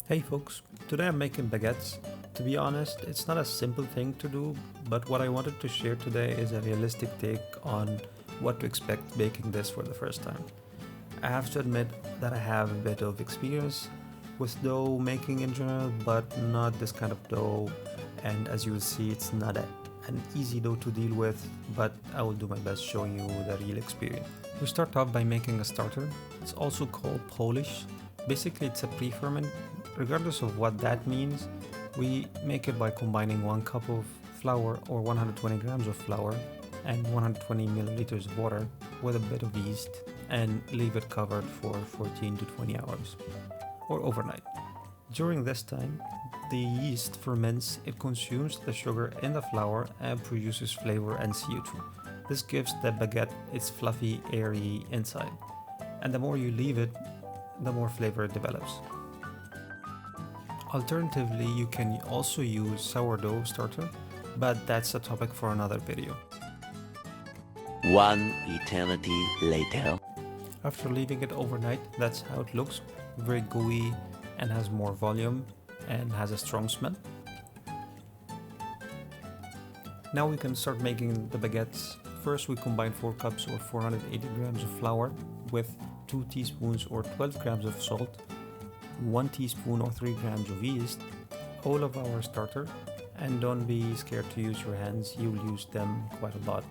Hey folks, today I'm making baguettes. To be honest, it's not a simple thing to do, but what I wanted to share today is a realistic take on what to expect baking this for the first time. I have to admit that I have a bit of experience with dough making in general, but not this kind of dough, and as you will see, it's not an easy dough to deal with, but I will do my best showing you the real experience. We start off by making a starter. It's also called Polish. Basically, it's a pre-ferment. Regardless of what that means, we make it by combining 1 cup of flour or 120 grams of flour and 120 milliliters of water with a bit of yeast and leave it covered for 14 to 20 hours or overnight. During this time, the yeast ferments, it consumes the sugar in the flour and produces flavor and CO2. This gives the baguette its fluffy, airy inside. And the more you leave it, the more flavor it develops. Alternatively, you can also use sourdough starter, but that's a topic for another video. One eternity later. After leaving it overnight, that's how it looks. Very gooey and has more volume and has a strong smell. Now we can start making the baguettes. First, we combine 4 cups or 480 grams of flour with 2 teaspoons or 12 grams of salt, 1 teaspoon or 3 grams of yeast, all of our starter, and don't be scared to use your hands, you'll use them quite a lot.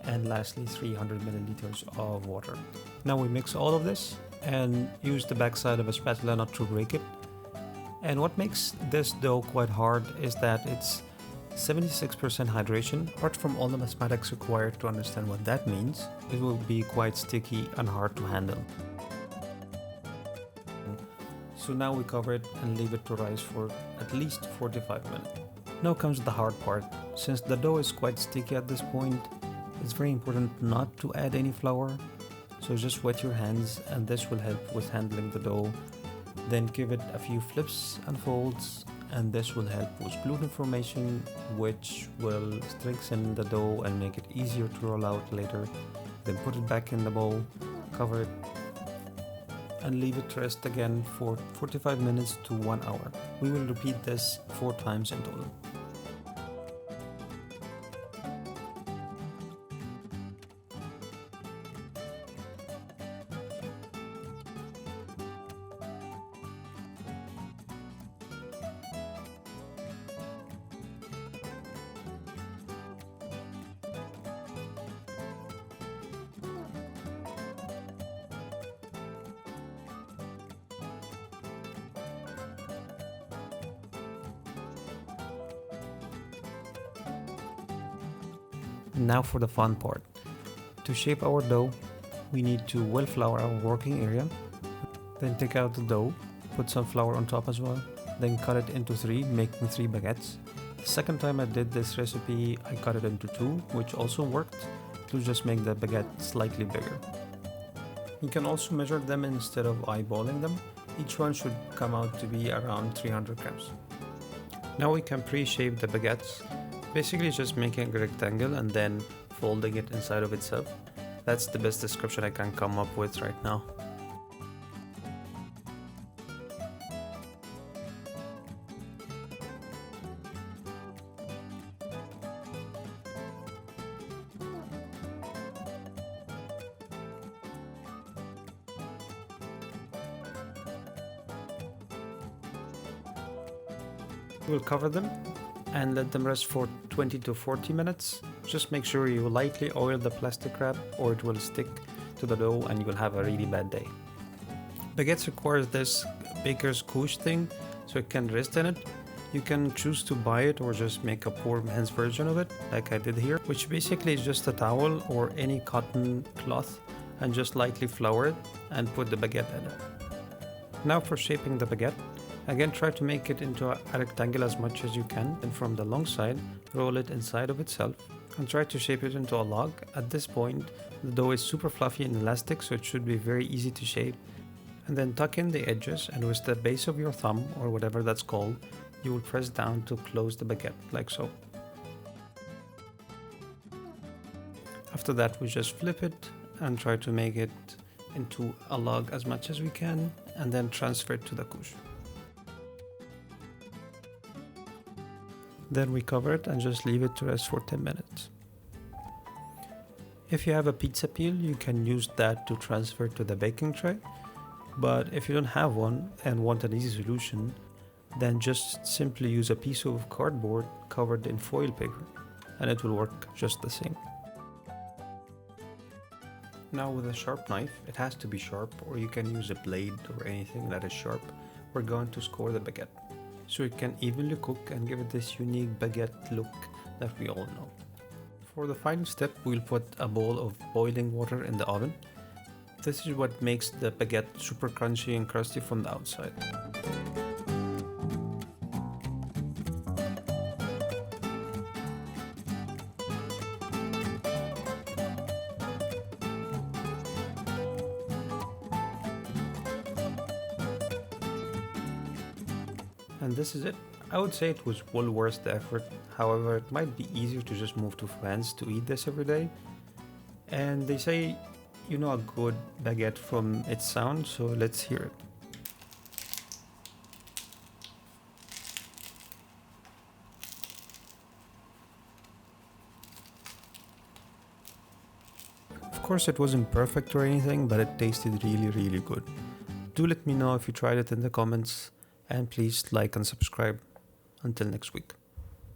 And lastly, 300 milliliters of water. Now we mix all of this and use the backside of a spatula not to break it. And what makes this dough quite hard is that it's 76% hydration. Apart from all the mathematics required to understand what that means, it will be quite sticky and hard to handle. So now we cover it and leave it to rise for at least 45 minutes. Now comes the hard part. Since the dough is quite sticky at this point, it's very important not to add any flour. So just wet your hands and this will help with handling the dough. Then give it a few flips and folds, and this will help with gluten formation, which will strengthen the dough and make it easier to roll out later. Then put it back in the bowl, cover it, and leave it to rest again for 45 minutes to 1 hour. We will repeat this 4 times in total. Now for the fun part. To shape our dough, we need to well flour our working area, then take out the dough, put some flour on top as well, then cut it into 3, making 3 baguettes. The second time I did this recipe, I cut it into 2, which also worked, to just make the baguette slightly bigger. You can also measure them instead of eyeballing them. Each one should come out to be around 300 grams. Now we can pre-shape the baguettes. Basically just making a rectangle and then folding it inside of itself. That's the best description I can come up with right now. We'll cover them and let them rest for 20 to 40 minutes. Just make sure you lightly oil the plastic wrap or it will stick to the dough and you will have a really bad day. Baguettes requires this baker's couche thing so it can rest in it. You can choose to buy it or just make a poor man's version of it like I did here, which basically is just a towel or any cotton cloth and just lightly flour it and put the baguette in it. Now for shaping the baguette. Again, try to make it into a rectangle as much as you can, and from the long side, roll it inside of itself and try to shape it into a log. At this point, the dough is super fluffy and elastic, so it should be very easy to shape. And then tuck in the edges, and with the base of your thumb, or whatever that's called, you will press down to close the baguette, like so. After that, we just flip it and try to make it into a log as much as we can, and then transfer it to the couche. Then we cover it and just leave it to rest for 10 minutes. If you have a pizza peel, you can use that to transfer to the baking tray. But if you don't have one and want an easy solution, then just simply use a piece of cardboard covered in foil paper and it will work just the same. Now with a sharp knife, it has to be sharp, or you can use a blade or anything that is sharp. We're going to score the baguette so it can evenly cook and give it this unique baguette look that we all know. For the final step, we'll put a bowl of boiling water in the oven. This is what makes the baguette super crunchy and crusty from the outside. And this is it. I would say it was well worth the effort. However, it might be easier to just move to France to eat this every day. And they say you know a good baguette from its sound, so let's hear it. Of course, it wasn't perfect or anything, but it tasted really good. Do let me know if you tried it in the comments, and please like and subscribe. Until next week.